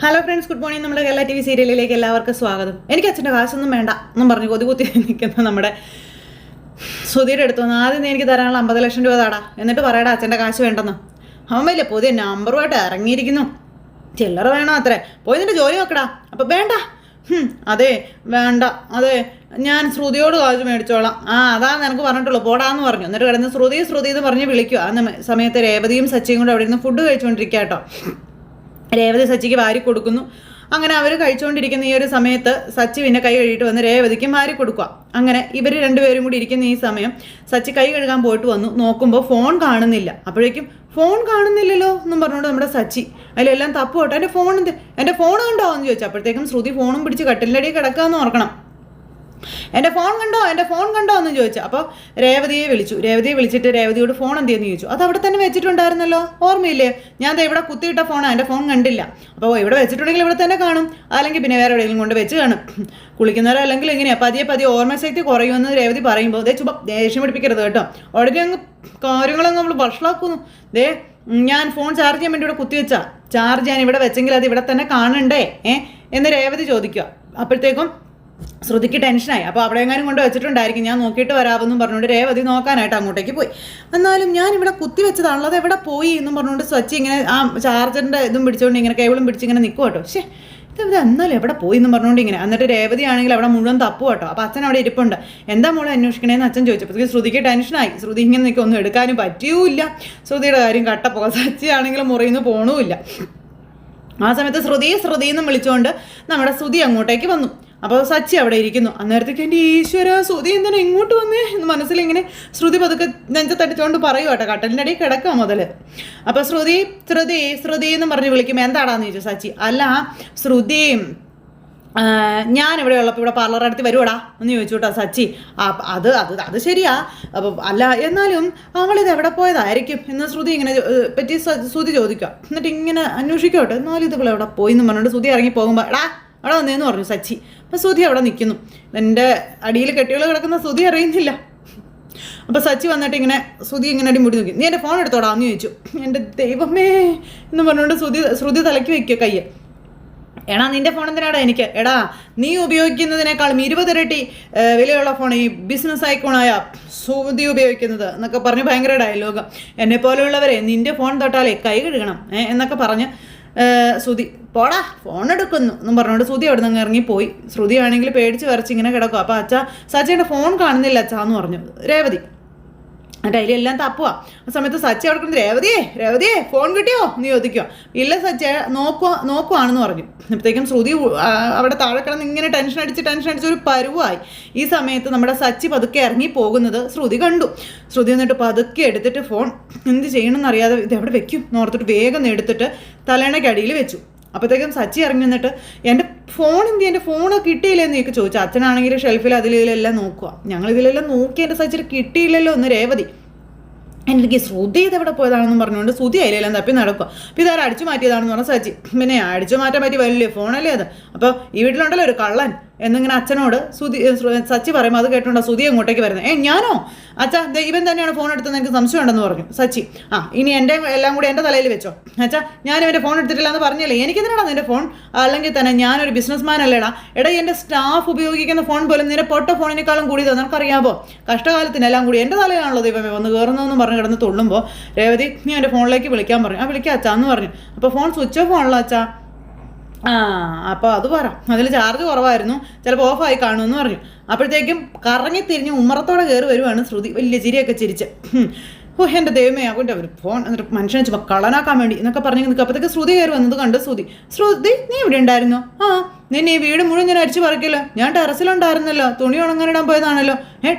Hello friends, good morning. നമ്മുടെ Kerala TV സീരിയലിലേക്ക് എല്ലാവർക്കും സ്വാഗതം. എനിക്ക് അച്ഛൻ്റെ കാശൊന്നും വേണ്ട എന്നും പറഞ്ഞു കൊതി കുത്തി നിൽക്കുന്ന നമ്മുടെ സുധിയുടെ അടുത്ത് വന്ന് ആദ്യം നീ എനിക്ക് തരാനുള്ള 50 ലക്ഷം രൂപ താടാ, എന്നിട്ട് പറയടാ അച്ഛൻ്റെ കാശ് വേണ്ടെന്ന്. അവൻ വലിയ പുതിയ നമ്പറുമായിട്ട് ഇറങ്ങിയിരിക്കുന്നു. ചില്ലറ വേണോ അത്രേ, പോയി നിന്റെ ജോലി നോക്കടാ. അപ്പം വേണ്ട, അതെ വേണ്ട, അതെ ഞാൻ ശ്രുതിയോട് കാശ് മേടിച്ചോളാം. അതാ നിനക്ക് പറഞ്ഞിട്ടുള്ളൂ, പോടാന്ന് പറഞ്ഞു. എന്നിട്ട് കിടന്ന് ശ്രുതി എന്ന് പറഞ്ഞ് വിളിക്കുക. ആ സമയത്ത് രേവതിയും സച്ചിയും കൂടെ അവിടെ ഇരുന്ന് ഫുഡ് കഴിച്ചുകൊണ്ടിരിക്കുക കേട്ടോ. രേവതി സച്ചിക്ക് വാരി കൊടുക്കുന്നു. അങ്ങനെ അവർ കഴിച്ചുകൊണ്ടിരിക്കുന്ന ഈ ഒരു സമയത്ത് സച്ചി പിന്നെ കൈ കഴുകിയിട്ട് വന്ന് രേവതിക്കും വാരി കൊടുക്കുക. അങ്ങനെ ഇവർ രണ്ടുപേരും കൂടി ഇരിക്കുന്ന ഈ സമയം സച്ചി കൈ കഴുകാൻ പോയിട്ട് വന്നു. നോക്കുമ്പോൾ ഫോൺ കാണുന്നില്ല. അപ്പോഴേക്കും ഫോൺ കാണുന്നില്ലല്ലോ എന്നും പറഞ്ഞുകൊണ്ട് നമ്മുടെ സച്ചി അതിലെല്ലാം തപ്പ് പോട്ടെ, എൻ്റെ ഫോൺ കണ്ടോ എന്ന് ചോദിച്ചു. അപ്പോഴത്തേക്കും ശ്രുതി ഫോണും പിടിച്ച് കട്ടിലിൻ്റെ അടിയിൽ കിടക്കാമെന്ന് ഓർക്കണം. എൻ്റെ ഫോൺ കണ്ടോ എന്ന് ചോദിച്ചു. അപ്പോൾ രേവതിയെ വിളിച്ചിട്ട് രേവതിയോട് ഫോൺ എന്തെന്ന് ചോദിച്ചു. അത് അവിടെ തന്നെ വെച്ചിട്ടുണ്ടായിരുന്നല്ലോ, ഓർമ്മയില്ലേ? ഞാൻ ഇവിടെ കുത്തിയിട്ട ഫോണാണ്, എൻ്റെ ഫോൺ കണ്ടില്ല. അപ്പോൾ ഇവിടെ വെച്ചിട്ടുണ്ടെങ്കിൽ ഇവിടെ തന്നെ കാണും, അല്ലെങ്കിൽ പിന്നെ വേറെ എവിടെയെങ്കിലും കൊണ്ട് വെച്ച് കാണും. കുളിക്കുന്നവരോ അല്ലെങ്കിൽ എങ്ങനെയാ പതിയെ ഓർമ്മശക്തി കുറയുമെന്ന് രേവതി പറയുമ്പോൾ ദേഷ്യം പിടിപ്പിക്കരുത് കേട്ടോ. ഉടനെ അങ്ങ് കാര്യങ്ങളങ്ങ് നമ്മൾ വഷളാക്കുന്നു. ഞാൻ ഫോൺ ചാർജ് ചെയ്യാൻ വേണ്ടി ഇവിടെ കുത്തിവെച്ചാ, ചാർജ് ചെയ്യാൻ ഇവിടെ വെച്ചെങ്കിൽ അത് ഇവിടെ തന്നെ കാണണ്ടേ എന്ന് രേവതി ചോദിക്കുക. അപ്പോഴത്തേക്കും ശ്രുതിക്ക് ടെൻഷനായി. അപ്പോൾ അവിടെ എങ്ങാനും കൊണ്ട് വെച്ചിട്ടുണ്ടായിരിക്കും, ഞാൻ നോക്കിയിട്ട് വരാമെന്നും പറഞ്ഞുകൊണ്ട് രേവതി നോക്കാനായിട്ട് അങ്ങോട്ടേക്ക് പോയി. എന്നാലും ഞാൻ ഇവിടെ കുത്തി വെച്ചതാണല്ലോ, അത് എവിടെ പോയി എന്നും പറഞ്ഞുകൊണ്ട് സച്ചി ഇങ്ങനെ ആ ചാർജറിൻ്റെ ഇതും പിടിച്ചുകൊണ്ട് ഇങ്ങനെ കേബിളും പിടിച്ച് ഇങ്ങനെ നിൽക്കും കേട്ടോ. ഇത് എന്നാലും എവിടെ പോയി എന്നും പറഞ്ഞുകൊണ്ട് ഇങ്ങനെ. എന്നിട്ട് രേവതി ആണെങ്കിൽ അവിടെ മുഴുവൻ തപ്പു കേട്ടോ. അപ്പോൾ അച്ഛൻ അവിടെ ഇരിപ്പുണ്ട്. എന്താ മോളെ അന്വേഷിക്കണേന്ന് അച്ഛൻ ചോദിച്ചപ്പോൾ ശ്രുതിക്ക് ടെൻഷനായി. ശ്രുതി ഇങ്ങനെ നിൽക്കും, ഒന്നും എടുക്കാനും പറ്റിയൂല്ല. ശ്രുതിയുടെ കാര്യം കട്ടപ്പോക. സച്ചി ആണെങ്കിലും മുറിയിൽ നിന്ന് പോണുമില്ല. ആ സമയത്ത് ശ്രുതി എന്ന് വിളിച്ചുകൊണ്ട് നമ്മുടെ ശ്രുതി അങ്ങോട്ടേക്ക് വന്നു. അപ്പോൾ സച്ചി അവിടെ ഇരിക്കുന്നു. അന്നേരത്തേക്ക് എൻ്റെ ഈശ്വര, ശ്രുതി എന്തിനാ ഇങ്ങോട്ട് വന്നേ എന്ന് മനസ്സിലിങ്ങനെ ശ്രുതി പതുക്കെ നെഞ്ചത്തടിച്ചുകൊണ്ട് പറയൂ കേട്ടോ. കട്ടലിൻ്റെ അടിയിൽ കിടക്കാം മുതൽ. അപ്പോൾ ശ്രുതി എന്ന് പറഞ്ഞ് വിളിക്കുമ്പോൾ എന്താടാന്ന് ചോദിച്ചു സച്ചി. അല്ല ശ്രുതി, ഞാനിവിടെ ഉള്ളപ്പോൾ ഇവിടെ പാർലർ അടുത്ത് വരുവാടാ എന്ന് ചോദിച്ചു കേട്ടോ സച്ചി. അത് ശരിയാ. അപ്പോൾ അല്ല എന്നാലും അവളിത് എവിടെ പോയതായിരിക്കും എന്ന് ശ്രുതി ഇങ്ങനെ പറ്റി ശ്രുതി ചോദിക്കുക. എന്നിട്ട് ഇങ്ങനെ അന്വേഷിക്കുക കേട്ടോ. എന്നാലും ഇത് എവിടെ പോയി എന്ന് പറഞ്ഞിട്ട് ശ്രുതി ഇറങ്ങി പോകുമ്പോൾ അവിടെ വന്നേന്ന് പറഞ്ഞു സച്ചി. അപ്പം ശ്രുതി അവിടെ നിൽക്കുന്നു. എൻ്റെ അടിയിൽ കെട്ടികൾ കിടക്കുന്ന ശ്രുതി അറിയുന്നില്ല. അപ്പോൾ സച്ചി വന്നിട്ട് ഇങ്ങനെ ശ്രുതി ഇങ്ങനെ അടിമുടി നോക്കി. നീ എൻ്റെ ഫോൺ എടുത്തോടാ എന്ന് ചോദിച്ചു. എൻ്റെ ദൈവമേ എന്ന് പറഞ്ഞുകൊണ്ട് ശ്രുതി തലയ്ക്ക് വയ്ക്കുക കയ്യ്. എടാ നിൻ്റെ ഫോൺ എന്തിനാടാ എനിക്ക്? എടാ നീ ഉപയോഗിക്കുന്നതിനേക്കാളും 20 ഇരട്ടി വിലയുള്ള ഫോൺ ഈ ബിസിനസ് ഐക്കോണായ ശ്രുതി ഉപയോഗിക്കുന്നത് എന്നൊക്കെ പറഞ്ഞ് ഭയങ്കര ഡയലോഗ്. എന്നെ പോലെയുള്ളവരെ നിൻ്റെ ഫോൺ തൊട്ടാലേ കൈ കഴുകണം എന്നൊക്കെ പറഞ്ഞ് ശ്രുതി പോടാ ഫോൺ എടുക്കുന്നു എന്നും പറഞ്ഞുകൊണ്ട് ശ്രുതി അവിടെ നിന്ന് ഇറങ്ങിപ്പോയി. ശ്രുതി ആണെങ്കിൽ പേടിച്ച് വരച്ച് ഇങ്ങനെ കിടക്കുക. അപ്പോൾ സച്ചിയുടെ ഫോൺ കാണുന്നില്ല എന്ന് പറഞ്ഞു രേവതി. എന്നിട്ട് അതിലെല്ലാം തപ്പുക. ആ സമയത്ത് സച്ചി അവിടെ കൊണ്ട് രേവതിയെ ഫോൺ കിട്ടിയോ എന്ന് ചോദിക്കുക. ഇല്ല സച്ചി നോക്കുവാണെന്ന് പറഞ്ഞു. അപ്പോഴത്തേക്കും ശ്രുതി അവിടെ താഴെ കിടന്ന് ഇങ്ങനെ ടെൻഷൻ അടിച്ച് ഒരു പരുവായി. ഈ സമയത്ത് നമ്മുടെ സച്ചി പതുക്കെ ഇറങ്ങി പോകുന്നത് ശ്രുതി കണ്ടു. ശ്രുതി എന്നിട്ട് പതുക്കെ എടുത്തിട്ട് ഫോൺ എന്ത് ചെയ്യണമെന്ന് അറിയാതെ ഇത് എവിടെ വെക്കും എന്നോർത്തിട്ട് വേഗം എടുത്തിട്ട് തലേണയ്ക്കടിയിൽ വെച്ചു. അപ്പോഴത്തേക്കും സച്ചി ഇറങ്ങി വന്നിട്ട് എൻ്റെ ഫോൺ കിട്ടിയില്ലെന്ന് എനിക്ക് ചോദിച്ചു. അച്ഛനാണെങ്കിൽ ഷെൽഫിൽ ഇതിലെല്ലാം നോക്കുക. ഞങ്ങളിതിലെല്ലാം നോക്കി എൻ്റെ സച്ചിന് കിട്ടിയില്ലല്ലോ എന്ന് രേവതി. എനിക്ക് ശ്രുതി ഇതെവിടെ പോയതാണെന്ന് പറഞ്ഞുകൊണ്ട് ശ്രുതി അതിലെല്ലാം തപ്പി നടക്കുക. അപ്പോൾ ഇതാരും അടിച്ചു മാറ്റിയതാണെന്ന് പറഞ്ഞാൽ സച്ചി പിന്നെ അടിച്ചു മാറ്റാൻ പറ്റിയ വലിയ ഫോണല്ലേ അത്. അപ്പോൾ ഈ വീട്ടിലുണ്ടല്ലോ ഒരു കള്ളൻ എന്നിങ്ങനെ അച്ഛനോട് സച്ചി പറയുമ്പോൾ അത് കേട്ടോണ്ടോ ശ്രുതി അങ്ങോട്ടേക്ക് വരുന്നത്. ഞാനോ അച്ഛാ ഇവൻ തന്നെയാണ് ഫോൺ എടുത്തത്, എനിക്ക് സംശയം ഉണ്ടെന്ന് പറഞ്ഞു സച്ചി. ഇനി എൻ്റെ എല്ലാം കൂടി എൻ്റെ തലയിൽ വെച്ചോ അച്ഛാ, ഞാൻ ഇവൻ്റെ ഫോൺ എടുത്തിട്ടില്ല എന്ന് പറഞ്ഞല്ലേ. എനിക്കെന്തിനാടാ നിൻ്റെ ഫോൺ? അല്ലെങ്കിൽ തന്നെ ഞാനൊരു ബിസിനസ്മാൻ അല്ലേടാ. എൻ്റെ സ്റ്റാഫ് ഉപയോഗിക്കുന്ന ഫോൺ പോലും നിന്റെ പൊട്ട ഫോണിനേക്കാളും കൂടി നിനക്കറിയാമോ? കഷ്ടകാലത്തിനെല്ലാം കൂടി എൻ്റെ തലയാണല്ലോ ദൈവമേ വന്ന് കയറുന്നതെന്ന് പറഞ്ഞ് കിടന്ന് തുള്ളുമ്പോൾ രേവതി നീ എൻ്റെ ഫോണിലേക്ക് വിളിക്കാൻ പറഞ്ഞു. വിളിക്കാം അച്ഛാ എന്ന് പറഞ്ഞു. അപ്പോൾ ഫോൺ സ്വിച്ച് ഓഫ് ആണല്ലോ അച്ഛാ. അപ്പോൾ അത് പറ, അതിൽ ചാർജ് കുറവായിരുന്നു, ചിലപ്പോൾ ഓഫായി കാണുമെന്ന് പറഞ്ഞു. അപ്പോഴത്തേക്കും കറങ്ങി തിരിഞ്ഞ് ഉമ്മറത്തോടെ കയറി വരുവാണ് ശ്രുതി വലിയ ചിരിയൊക്കെ ചിരിച്ച്. എൻ്റെ ദൈവമേ അവൻ്റെ ഒരു ഫോൺ എന്നിട്ട് മനുഷ്യനെ ചുമ്മാ കളനാക്കാൻ വേണ്ടി എന്നൊക്കെ പറഞ്ഞു നിൽക്കുക. അപ്പോഴത്തേക്ക് ശ്രുതി കയറി വന്നത് കണ്ട് ശ്രുതി നീ ഇവിടെ ഉണ്ടായിരുന്നോ? നിന്നെ ഈ വീട് മുഴുവൻ ഞാൻ അടിച്ചു പറിക്കില്ല. ഞാൻ ടെറസിലുണ്ടായിരുന്നല്ലോ, തുണി ഉണങ്ങാനിടാൻ പോയതാണല്ലോ.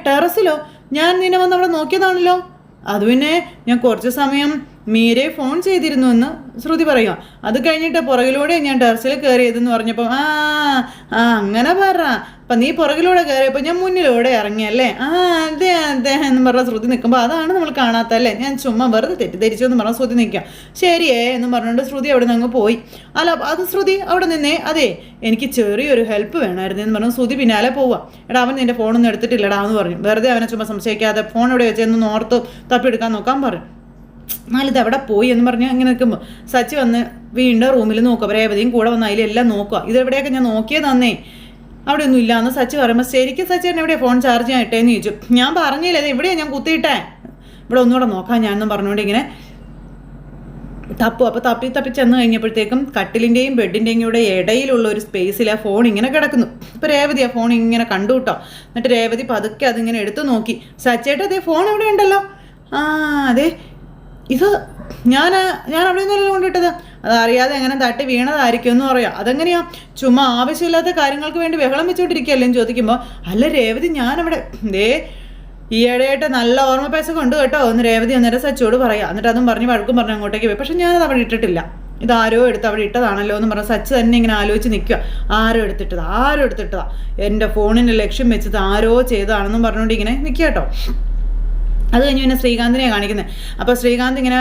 ടെറസിലോ? ഞാൻ നിന്നെ വന്ന് അവിടെ നോക്കിയതാണല്ലോ. അത് പിന്നെ ഞാൻ കുറച്ച് സമയം മീരെ ഫോൺ ചെയ്തിരുന്നു എന്ന് ശ്രുതി പറയുക. അത് കഴിഞ്ഞിട്ട് പുറകിലൂടെ ഞാൻ ടെറസിൽ കയറിയതെന്ന് പറഞ്ഞപ്പോൾ അങ്ങനെ പറ. അപ്പം നീ പുറകിലൂടെ കയറിയപ്പോൾ ഞാൻ മുന്നിലൂടെ ഇറങ്ങിയല്ലേ? അതെ എന്ന് പറഞ്ഞ ശ്രുതി നിൽക്കുമ്പോൾ അതാണ് നമ്മൾ കാണാത്തല്ലേ, ഞാൻ ചുമ്മാ വെറുതെ തെറ്റിദ്ധരിച്ചു എന്ന് പറഞ്ഞാൽ ശ്രുതി നിൽക്കുക. ശരിയേ എന്ന് പറഞ്ഞുകൊണ്ട് ശ്രുതി അവിടെ നിന്ന് അങ്ങ് പോയി. അല്ല അത് ശ്രുതി അവിടെ നിന്നേ, അതെ എനിക്ക് ചെറിയൊരു ഹെൽപ്പ് വേണമായിരുന്നു എന്ന് പറഞ്ഞു ശ്രുതി പിന്നാലെ പോവുക. എടാ അവൻ നിൻ്റെ ഫോണൊന്നും എടുത്തിട്ടില്ലടാ എന്ന് പറഞ്ഞു. വെറുതെ അവനെ ചുമ്മാ സംശയിക്കാതെ ഫോൺ ഇവിടെ വെച്ചെന്ന് ഓർത്ത് തപ്പിയെടുക്കാൻ നോക്കാൻ പറഞ്ഞു. എന്നാലിത് എവിടെ പോയി എന്ന് പറഞ്ഞ് ഇങ്ങനെ നിൽക്കുമ്പോൾ സച്ചി വന്ന് വീണ്ടും റൂമിൽ നോക്കുക. അപ്പോൾ രേവതിയും കൂടെ വന്ന് അതിലെല്ലാം നോക്കുക. ഇതെവിടെയൊക്കെ ഞാൻ നോക്കിയതന്നേ അവിടെ ഒന്നും ഇല്ല എന്ന് സച്ചി പറയുമ്പോൾ ശരിക്കും സച്ചി തന്നെ എവിടെയാണ് ഫോൺ ചാർജ് ചെയ്യാൻ ഇട്ടേന്ന് ചോദിച്ചു. ഞാൻ പറഞ്ഞില്ലേ അത് എവിടെയാണ് ഞാൻ കുത്തിയിട്ടേ, ഇവിടെ ഒന്നുകൂടെ നോക്കാം ഞാനെന്നും പറഞ്ഞുകൊണ്ട് ഇങ്ങനെ തപ്പും. അപ്പോൾ തപ്പി ചെന്ന് കഴിഞ്ഞപ്പോഴത്തേക്കും കട്ടിലിൻ്റെയും ബെഡിൻ്റെയും കൂടെ ഇടയിലുള്ള ഒരു സ്പേസിൽ ആ ഫോൺ ഇങ്ങനെ കിടക്കുന്നു. അപ്പോൾ രേവതി ആ ഫോൺ ഇങ്ങനെ കണ്ടു കേട്ടോ. എന്നിട്ട് രേവതി പതുക്കെ അതിങ്ങനെ എടുത്തു നോക്കി. സച്ചേട്ടാ അതേ ഫോൺ ഇവിടെ ഉണ്ടല്ലോ. ആ അതെ, ഇത് ഞാൻ അവിടെ നിന്നല്ലോ കൊണ്ടിട്ടത്, അതറിയാതെ എങ്ങനെ തട്ടി വീണതായിരിക്കും എന്ന് പറയാം. അതെങ്ങനെയാ ചുമ്മാ ആവശ്യമില്ലാത്ത കാര്യങ്ങൾക്ക് വേണ്ടി ബഹളം വെച്ചോണ്ടിരിക്കുകയല്ലേ എന്ന് ചോദിക്കുമ്പോൾ അല്ല രേവതി ഞാനവിടെ ഈയിടെയായിട്ട് നല്ല ഓർമ്മ പൈസ കൊണ്ട് കേട്ടോ എന്ന് രേവതി അന്നേരം സച്ചിയോട് പറയാം. എന്നിട്ട് അതും പറഞ്ഞ് വഴക്കും പറഞ്ഞ് അങ്ങോട്ടേക്ക് പോയി. പക്ഷെ ഞാനത് അവിടെ ഇട്ടിട്ടില്ല, ഇതാരോ എടുത്ത് അവിടെ ഇട്ടതാണല്ലോ എന്ന് പറഞ്ഞ് സച്ച് തന്നെ ഇങ്ങനെ ആലോചിച്ച് നിൽക്കുക. ആരോ എടുത്തിട്ടതാ എൻ്റെ ഫോണിന് ലക്ഷ്യം വെച്ചത് ആരോ ചെയ്തതാണെന്നും പറഞ്ഞുകൊണ്ട് ഇങ്ങനെ നിൽക്കുക കേട്ടോ. അത് കഴിഞ്ഞ് പിന്നെ ശ്രീകാന്തിനെ കാണിക്കുന്നത്. അപ്പോൾ ശ്രീകാന്ത് ഇങ്ങനെ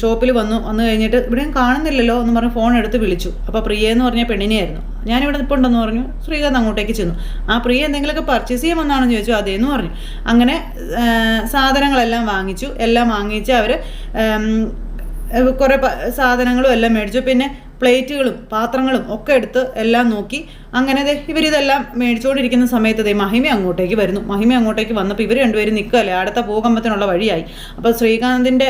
ഷോപ്പിൽ വന്നു കഴിഞ്ഞിട്ട് ഇവിടെയും കാണുന്നില്ലല്ലോ എന്ന് പറഞ്ഞ് ഫോൺ എടുത്ത് വിളിച്ചു. അപ്പോൾ പ്രിയ എന്ന് പറഞ്ഞ പെണ്ണിനെയായിരുന്നു. ഞാനിവിടെ ഇപ്പോൾ ഉണ്ടെന്ന് പറഞ്ഞു. ശ്രീകാന്ത് അങ്ങോട്ടേക്ക് ചെന്നു. ആ പ്രിയ എന്തെങ്കിലുമൊക്കെ പർച്ചേസ് ചെയ്യാൻ വന്നാണെന്ന് ചോദിച്ചു. അതേന്ന് പറഞ്ഞു. അങ്ങനെ സാധനങ്ങളെല്ലാം വാങ്ങിച്ചു. എല്ലാം വാങ്ങിച്ച് അവർ കുറേ സാധനങ്ങളും എല്ലാം മേടിച്ചു. പിന്നെ പ്ലേറ്റുകളും പാത്രങ്ങളും ഒക്കെ എടുത്ത് എല്ലാം നോക്കി. അങ്ങനെ ഇവരിതെല്ലാം മേടിച്ചുകൊണ്ടിരിക്കുന്ന സമയത്ത് മഹിമ അങ്ങോട്ടേക്ക് വരുന്നു. മഹിമ അങ്ങോട്ടേക്ക് വന്നപ്പോൾ ഇവർ രണ്ടുപേരും നിൽക്കുകയല്ലേ, അടുത്ത ഭൂകമ്പത്തിനുള്ള വഴിയായി. അപ്പോൾ ശ്രീകാന്തിൻ്റെ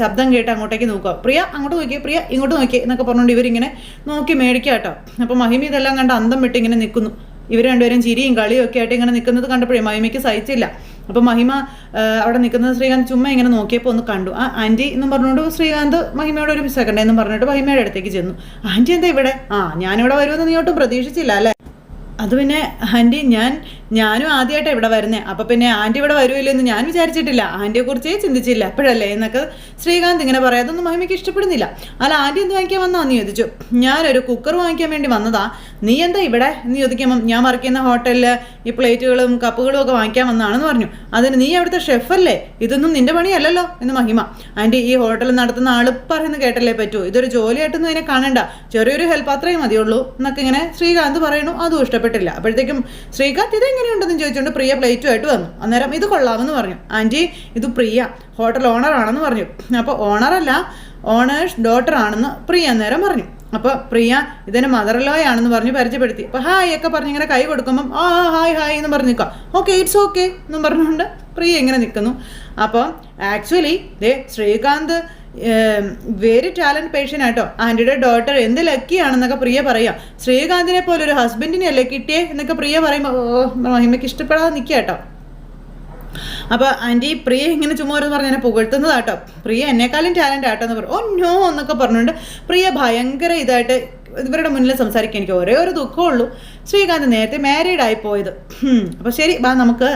ശബ്ദം കേട്ട് അങ്ങോട്ടേക്ക് നോക്കുക. പ്രിയ അങ്ങോട്ട് നോക്കിയേ, പ്രിയ ഇങ്ങോട്ട് നോക്കിയേ എന്നൊക്കെ പറഞ്ഞുകൊണ്ട് ഇവരിങ്ങനെ നോക്കി മേടിക്കുക കേട്ടോ. അപ്പോൾ മഹിമ ഇതെല്ലാം കണ്ട് അന്തം വിട്ട് ഇങ്ങനെ നിൽക്കുന്നു. ഇവർ രണ്ടുപേരും ചിരിയും കളിയും ഒക്കെ ആയിട്ട് ഇങ്ങനെ നിൽക്കുന്നത് കണ്ടപ്പോഴേ മഹിമയ്ക്ക് സഹിച്ചില്ല. അപ്പോൾ മഹിമ അവിടെ നിൽക്കുന്നത് ശ്രീകാന്ത് ചുമ്മാ ഇങ്ങനെ നോക്കിയപ്പോൾ ഒന്ന് കണ്ടു. ആ ആൻറ്റി എന്നും പറഞ്ഞുകൊണ്ട് ശ്രീകാന്ത് മഹിമയോട് ഒരു സെക്കൻഡ് എന്നും പറഞ്ഞിട്ട് മഹിമയുടെ അടുത്തേക്ക് ചെന്നു. ആൻറ്റി എന്താ ഇവിടെ? ഞാനിവിടെ വരുമെന്ന് നീ ഒട്ടും പ്രതീക്ഷിച്ചില്ല അല്ലേ? അത് പിന്നെ ആൻറ്റി ഞാനും ആദ്യമായിട്ടാണ് ഇവിടെ വരുന്നത്. അപ്പോൾ പിന്നെ ആൻറ്റി ഇവിടെ വരുമല്ലോ എന്ന് ഞാൻ വിചാരിച്ചിട്ടില്ല, ആൻറ്റിയെക്കുറിച്ചേ ചിന്തിച്ചില്ല അപ്പോഴല്ലേ എന്നൊക്കെ ശ്രീകാന്ത് ഇങ്ങനെ പറയാം. അതൊന്നും മഹിമയ്ക്ക് ഇഷ്ടപ്പെടുന്നില്ല. അല്ല ആൻറ്റി എന്ത് വാങ്ങിക്കാൻ വന്നാന്ന് ചോദിച്ചു. ഞാനൊരു കുക്കർ വാങ്ങിക്കാൻ വേണ്ടി വന്നതാ, നീ എന്താ ഇവിടെ എന്ന് ചോദിക്കുമ്പം ഞാൻ വർക്ക് ചെയ്യുന്ന ഹോട്ടലിൽ ഈ പ്ലേറ്റുകളും കപ്പുകളും ഒക്കെ വാങ്ങിക്കാൻ വന്നതാണെന്ന് പറഞ്ഞു. അതിന് നീ അവിടുത്തെ ഷെഫല്ലേ, ഇതൊന്നും നിന്റെ പണിയല്ലല്ലോ എന്ന് മഹിമ. ആൻറ്റി ഈ ഹോട്ടൽ നടത്തുന്ന ആൾ പറയുന്നത് കേട്ടല്ലേ പറ്റൂ, ഇതൊരു ജോലിയായിട്ടൊന്നും ഇതിനെ കാണണ്ട, ചെറിയൊരു ഹെൽപ്പ് അത്രയും മതിയുള്ളൂ എന്നൊക്കെ ഇങ്ങനെ ശ്രീകാന്ത് പറയണു. അതും ഇഷ്ടപ്പെട്ടില്ല. അപ്പോഴത്തേക്കും ശ്രീകാന്ത് ഇതെങ്ങനെയുണ്ടെന്ന് ചോദിച്ചുകൊണ്ട് പ്രിയ പ്ലേറ്റുമായിട്ട് വന്നു. അന്നേരം ഇത് കൊള്ളാമെന്ന് പറഞ്ഞു. ആൻറ്റി ഇത് പ്രിയ ഹോട്ടൽ ഓണറാണെന്ന് പറഞ്ഞു. അപ്പോൾ ഓണറല്ല, ഓണേഴ്സ് ഡോട്ടർ ആണെന്ന് പ്രിയ അന്നേരം പറഞ്ഞു. അപ്പോൾ പ്രിയ ഇതിൻ്റെ മദർ ലോ ആണെന്ന് പറഞ്ഞ് പരിചയപ്പെടുത്തി. അപ്പോൾ ഹായ് ഒക്കെ പറഞ്ഞ് ഇങ്ങനെ കൈ കൊടുക്കുമ്പം ഹായ് എന്ന് പറഞ്ഞ് നിൽക്കുക. ഓക്കെ ഇറ്റ്സ് ഓക്കെ എന്നും പറഞ്ഞുകൊണ്ട് പ്രിയ ഇങ്ങനെ നിൽക്കുന്നു. അപ്പോൾ actually Srikanth very talent patient ആട്ടോ, ആൻറ്റിയുടെ ഡോട്ടർ എന്ത് ലക്കിയാണെന്നൊക്കെ പ്രിയ പറയാം. ശ്രീകാന്തിനെ പോലെ ഒരു ഹസ്ബൻഡിനെ അല്ലേ കിട്ടിയേ എന്നൊക്കെ പ്രിയ പറയുമ്പോൾ മഹിമയ്ക്ക് ഇഷ്ടപ്പെടാതെ നിൽക്കുക കേട്ടോ. അപ്പോൾ ആൻറ്റി പ്രിയ ഇങ്ങനെ ചുമ്മാ ഒരു പറഞ്ഞ് എന്നെ പുകഴ്ത്തുന്നതാട്ടോ, പ്രിയ എന്നെക്കാളും ടാലൻ്റ് ആട്ടോ എന്ന് പറഞ്ഞു. നോ എന്നൊക്കെ പറഞ്ഞുകൊണ്ട് പ്രിയ ഭയങ്കര ഇതായിട്ട് ഇവരുടെ മുന്നിൽ സംസാരിക്കാൻ എനിക്ക് ഒരേ ഒരു ദുഃഖമുള്ളൂ, ശ്രീകാന്ത് നേരത്തെ മാരീഡായി പോയത്. അപ്പോൾ ശരി നമുക്ക്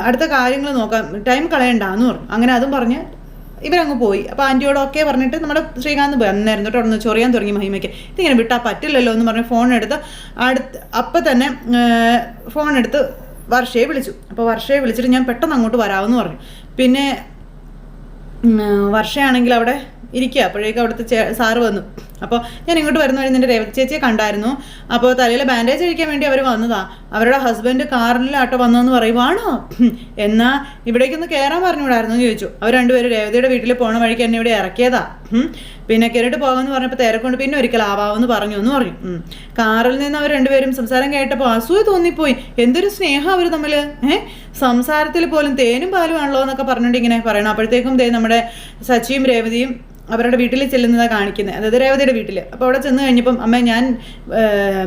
അടുത്ത കാര്യങ്ങൾ നോക്കാം, ടൈം കളയണ്ടെന്ന് പറഞ്ഞു. അങ്ങനെ അതും പറഞ്ഞ് ഇവരങ്ങ് പോയി. അപ്പോൾ ആൻറ്റിയോട് ഓക്കെ പറഞ്ഞിട്ട് നമ്മുടെ ശ്രീകാന്ത് പോയി. അന്നേരം തൊട്ട് അവിടെ ചൊറിയാൻ തുടങ്ങി മഹിമയ്ക്ക്. ഇതിങ്ങനെ വിട്ടാൽ പറ്റില്ലല്ലോ എന്ന് പറഞ്ഞ് ഫോൺ എടുത്ത് അപ്പം തന്നെ ഫോൺ എടുത്ത് വർഷയെ വിളിച്ചു. അപ്പോൾ വർഷയെ വിളിച്ചിട്ട് ഞാൻ പെട്ടെന്ന് അങ്ങോട്ട് വരാമെന്ന് പറഞ്ഞു. പിന്നെ വർഷയാണെങ്കിൽ അവിടെ ഇരിക്കുക. അപ്പോഴേക്കും അവിടുത്തെ സാറ് വന്നു. അപ്പോൾ ഞാൻ ഇങ്ങോട്ട് വരുന്ന വഴി നിൻ്റെ രേവതി ചേച്ചിയെ കണ്ടായിരുന്നു. അപ്പോൾ തലയിൽ ബാൻഡേജ് അഴിക്കാൻ വേണ്ടി അവർ വന്നതാ. അവരുടെ ഹസ്ബൻഡ് കാറിലാട്ടോ വന്നതെന്ന് പറയുവാണോ? എന്നാൽ ഇവിടേക്കൊന്ന് കയറാൻ പറഞ്ഞുകൂടായിരുന്നു എന്ന് ചോദിച്ചു. അവർ രണ്ടുപേരും രേവതിയുടെ വീട്ടിൽ പോകണ വഴിക്ക് എന്നെ ഇവിടെ ഇറക്കിയതാ. പിന്നെ കയറിയിട്ട് പോകാമെന്ന് പറഞ്ഞപ്പോൾ തിരക്കൊണ്ട് പിന്നെ ഒരിക്കൽ ആവാമെന്ന് പറഞ്ഞു എന്ന് പറഞ്ഞു. കാറിൽ നിന്ന് അവർ രണ്ടുപേരും സംസാരം കേട്ടപ്പോൾ അസൂയ തോന്നിപ്പോയി. എന്തൊരു സ്നേഹം അവർ തമ്മിൽ, സംസാരത്തിൽ പോലും തേനും പാലും ആണല്ലോ എന്നൊക്കെ പറഞ്ഞുകൊണ്ട് ഇങ്ങനെ പറയണം. അപ്പോഴത്തേക്കും നമ്മുടെ സച്ചിയും രേവതിയും അവരുടെ വീട്ടിൽ ചെല്ലുന്നതാണ് കാണിക്കുന്നത്, അതായത് രേവതിയുടെ വീട്ടിൽ. അപ്പോൾ അവിടെ ചെന്ന് കഴിഞ്ഞപ്പം അമ്മ ഞാൻ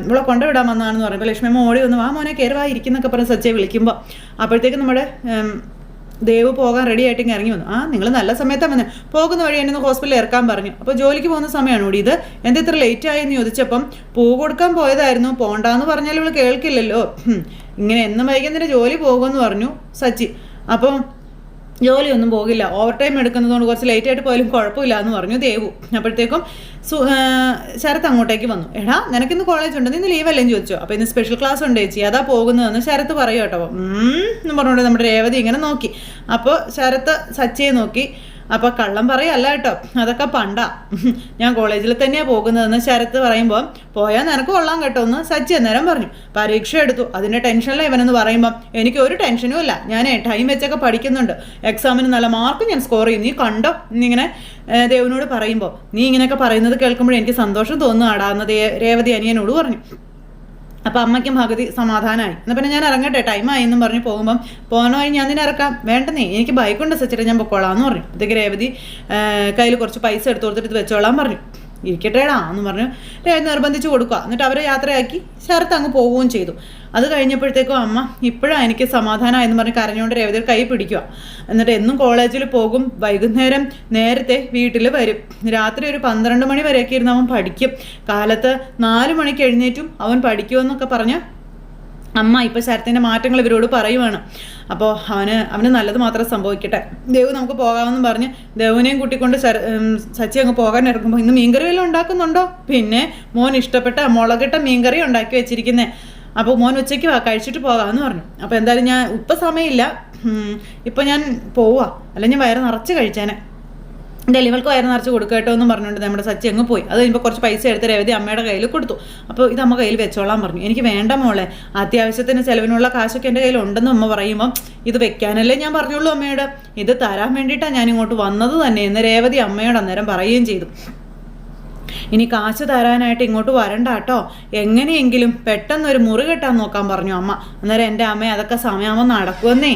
ഇവിടെ കൊണ്ടുവിടാൻ വന്നതാണെന്ന് പറയുമ്പോൾ ലക്ഷ്മിയമ്മ ഓടി വന്നു ആ മോനെ കയറുവായിരിക്കുന്നൊക്കെ പറഞ്ഞ് സച്ചിയെ വിളിക്കുമ്പോൾ അപ്പോഴത്തേക്കും നമ്മുടെ ദേവ് പോകാൻ റെഡി ആയിട്ട് ഇങ്ങനെ ഇറങ്ങി വന്നു. നിങ്ങൾ നല്ല സമയത്താണ് വന്നത്, പോകുന്ന വഴി എന്നെ ഹോസ്പിറ്റലിൽ ഇറക്കാൻ പറഞ്ഞു. അപ്പോൾ ജോലിക്ക് പോകുന്ന സമയമാണ് കൂടി ഇത്, എന്താ ഇത്ര ലേറ്റ് ആയെന്ന് ചോദിച്ചപ്പം പൂ കൊടുക്കാൻ പോയതായിരുന്നു, പോണ്ടാന്ന് പറഞ്ഞാൽ ഇവൾ കേൾക്കില്ലല്ലോ, ഇങ്ങനെ എന്നും വൈകുന്നേരം ജോലി പോകുമെന്ന് പറഞ്ഞു സച്ചി. അപ്പം ജോലിയൊന്നും പോകില്ല, ഓവർ ടൈം എടുക്കുന്നതുകൊണ്ട് കുറച്ച് ലേറ്റായിട്ട് പോയാലും കുഴപ്പമില്ല എന്ന് പറഞ്ഞു ദേവു. അപ്പോഴത്തേക്കും ശരത്ത് അങ്ങോട്ടേക്ക് വന്നു. എടാ നിനക്കിന്ന് കോളേജ് ഉണ്ട്, ഇന്ന് ലീവല്ലേന്ന് ചോദിച്ചോ. അപ്പോൾ ഇന്ന് സ്പെഷ്യൽ ക്ലാസ് ഉണ്ട് ചേച്ചി, അതാ പോകുന്നതെന്ന് ശരത്ത് പറയും കേട്ടോ. എന്ന് പറഞ്ഞുകൊണ്ട് നമ്മുടെ രേവതി ഇങ്ങനെ നോക്കി. അപ്പോൾ ശരത്ത് സച്ചിയെ നോക്കി. അപ്പോൾ കള്ളം പറയല്ല കേട്ടോ, അതൊക്കെ പണ്ടാ. ഞാൻ കോളേജിൽ തന്നെയാണ് പോകുന്നതെന്ന് ശരത്ത് പറയുമ്പോൾ പോയാൽ നിനക്ക് കൊള്ളാം കേട്ടോ എന്ന് സച്ചി അന്നേരം പറഞ്ഞു. പരീക്ഷ എടുത്തു, അതിൻ്റെ ടെൻഷനിലാണ് ഇവനെന്ന് പറയുമ്പം എനിക്ക് ഒരു ടെൻഷനും ഇല്ല. ഞാൻ ടൈം വെച്ചൊക്കെ പഠിക്കുന്നുണ്ട്, എക്സാമിന് നല്ല മാർക്ക് ഞാൻ സ്കോർ ചെയ്യും, നീ കണ്ടോ എന്നിങ്ങനെ ദേവനോട് പറയുമ്പോൾ നീ ഇങ്ങനെയൊക്കെ പറയുന്നത് കേൾക്കുമ്പോഴേ എനിക്ക് സന്തോഷം തോന്നുകയാടാ എന്ന് രേവതി അനിയനോട് പറഞ്ഞു. അപ്പം അമ്മയ്ക്കും ഭഗതി സമാധാനമായി. എന്നാൽ പിന്നെ ഞാൻ ഇറങ്ങട്ടെ, ടൈമായി എന്നും പറഞ്ഞ് പോകുമ്പം പോകണമായി ഞാൻ നിന്നെ ഇറക്കാം, വേണ്ടെന്നേ എനിക്ക് ബൈക്കുണ്ട് സച്ചിട്ട് ഞാൻ പൊക്കോളാം എന്ന് പറഞ്ഞു. അതൊക്കെ രേവതി കയ്യിൽ കുറച്ച് പൈസ എടുത്ത് കൊടുത്തിട്ട് ഇത് വെച്ചോളാൻ പറഞ്ഞു. ഇരിക്കട്ടേടാ എന്ന് പറഞ്ഞു രേവതി നിർബന്ധിച്ച് കൊടുക്കുക. എന്നിട്ട് അവരെ യാത്രയാക്കി ശരത്ത് അങ്ങ് പോവുകയും ചെയ്തു. അത് കഴിഞ്ഞപ്പോഴത്തേക്കും അമ്മ ഇപ്പോഴാണ് എനിക്ക് സമാധാനമായെന്ന് പറഞ്ഞ് കരഞ്ഞുകൊണ്ട് രേവതി കൈ പിടിക്കുക. എന്നിട്ട് എന്നും കോളേജിൽ പോകും, വൈകുന്നേരം നേരത്തെ വീട്ടിൽ വരും, രാത്രി ഒരു 12 മണി വരെയൊക്കെ ഇരുന്ന് അവൻ പഠിക്കും, കാലത്ത് 4 മണിക്ക് എഴുന്നേറ്റും അവൻ പഠിക്കുമെന്നൊക്കെ പറഞ്ഞ് അമ്മ ഇപ്പോൾ ശരത്തിൻ്റെ മാറ്റങ്ങൾ ഇവരോട് പറയുവാണ്. അപ്പോൾ അവന് നല്ലത് മാത്രം സംഭവിക്കട്ടെ, ദേവ് നമുക്ക് പോകാമെന്ന് പറഞ്ഞ് ദേവിനെയും കൂട്ടിക്കൊണ്ട് സച്ചി അങ്ങ് പോകാൻ ഇറങ്ങുമ്പോൾ ഇന്ന് മീൻകറി വല്ലതും ഉണ്ടാക്കുന്നുണ്ടോ? പിന്നെ മോൻ ഇഷ്ടപ്പെട്ട മുളകിട്ട മീൻകറി ഉണ്ടാക്കി വെച്ചിരിക്കുന്നത്, അപ്പോൾ മോൻ ഉച്ചയ്ക്ക് കഴിച്ചിട്ട് പോകാമെന്ന് പറഞ്ഞു. അപ്പോൾ എന്തായാലും ഞാൻ ഇപ്പം സമയമില്ല, ഇപ്പം ഞാൻ പോവുക, അല്ലെങ്കിൽ ഞാൻ വയറ് നിറച്ച് കഴിച്ചേനെ, എന്തായാലും ഇവൾക്ക് വയറ് നിറച്ച് കൊടുക്കുക കേട്ടോ എന്നും പറഞ്ഞുകൊണ്ട് നമ്മുടെ സച്ചി അങ്ങ് പോയി. അത് കഴിയുമ്പോൾ കുറച്ച് പൈസ എടുത്ത് രേവതി അമ്മയുടെ കയ്യിൽ കൊടുത്തു. അപ്പോൾ ഇത് അമ്മ കയ്യിൽ വെച്ചോളാൻ പറഞ്ഞു. എനിക്ക് വേണ്ട മോളെ, അത്യാവശ്യത്തിന് ചിലവിനുള്ള കാശൊക്കെ എൻ്റെ കയ്യിൽ ഉണ്ടെന്ന് അമ്മ പറയുമ്പം ഇത് വെക്കാനല്ലേ ഞാൻ പറഞ്ഞോളൂ അമ്മയോട്, ഇത് തരാൻ വേണ്ടിയിട്ടാണ് ഞാൻ ഇങ്ങോട്ട് വന്നത് തന്നെ എന്ന് രേവതി അമ്മയോട് അന്നേരം പറയുകയും ചെയ്തു. ഇനി കാശ് തരാനായിട്ട് ഇങ്ങോട്ട് വരണ്ട കേട്ടോ, എങ്ങനെയെങ്കിലും പെട്ടെന്നൊരു മുറി കെട്ടാൻ നോക്കാൻ പറഞ്ഞു അമ്മ. അന്നേരം എൻ്റെ അമ്മ അതൊക്കെ സമയമാകുമ്പോൾ നടക്കുമെന്നേ,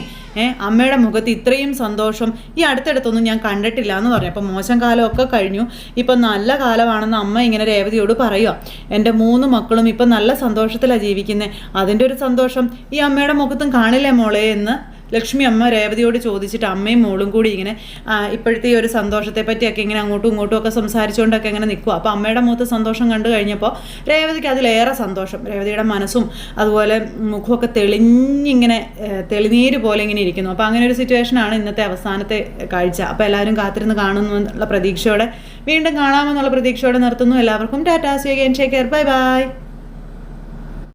അമ്മയുടെ മുഖത്ത് ഇത്രയും സന്തോഷം ഈ അടുത്തടുത്തൊന്നും ഞാൻ കണ്ടിട്ടില്ല എന്ന് പറഞ്ഞു. അപ്പം മോശം കാലമൊക്കെ കഴിഞ്ഞു, ഇപ്പം നല്ല കാലമാണെന്ന് അമ്മ ഇങ്ങനെ രേവതിയോട് പറയുക. എൻ്റെ 3 മക്കളും ഇപ്പം നല്ല സന്തോഷത്തിലാണ് ജീവിക്കുന്നത്, അതിൻ്റെ ഒരു സന്തോഷം ഈ അമ്മയുടെ മുഖത്തും കാണില്ലേ മോളെ എന്ന് ലക്ഷ്മി അമ്മ രേവതിയോട് ചോദിച്ചിട്ട് അമ്മയും മോളും കൂടി ഇങ്ങനെ ഇപ്പോഴത്തെ ഈ ഒരു സന്തോഷത്തെ പറ്റിയൊക്കെ ഇങ്ങനെ അങ്ങോട്ടും ഇങ്ങോട്ടും ഒക്കെ സംസാരിച്ചുകൊണ്ടൊക്കെ ഇങ്ങനെ നിൽക്കുക. അപ്പോൾ അമ്മയുടെ മുഖത്ത് സന്തോഷം കണ്ടു കഴിഞ്ഞപ്പോൾ രേവതിക്ക് അതിലേറെ സന്തോഷം, രേവതിയുടെ മനസ്സും അതുപോലെ മുഖമൊക്കെ തെളിഞ്ഞിങ്ങനെ തെളിനീര് പോലെ ഇങ്ങനെ ഇരിക്കുന്നു. അപ്പോൾ അങ്ങനെ ഒരു സിറ്റുവേഷനാണ് ഇന്നത്തെ അവസാനത്തെ കാഴ്ച. അപ്പോൾ എല്ലാവരും കാത്തിരുന്ന് കാണുന്നു എന്നുള്ള പ്രതീക്ഷയോടെ, വീണ്ടും കാണാമെന്നുള്ള പ്രതീക്ഷയോടെ നിർത്തുന്നു. എല്ലാവർക്കും tata, see you again, take care, bye by.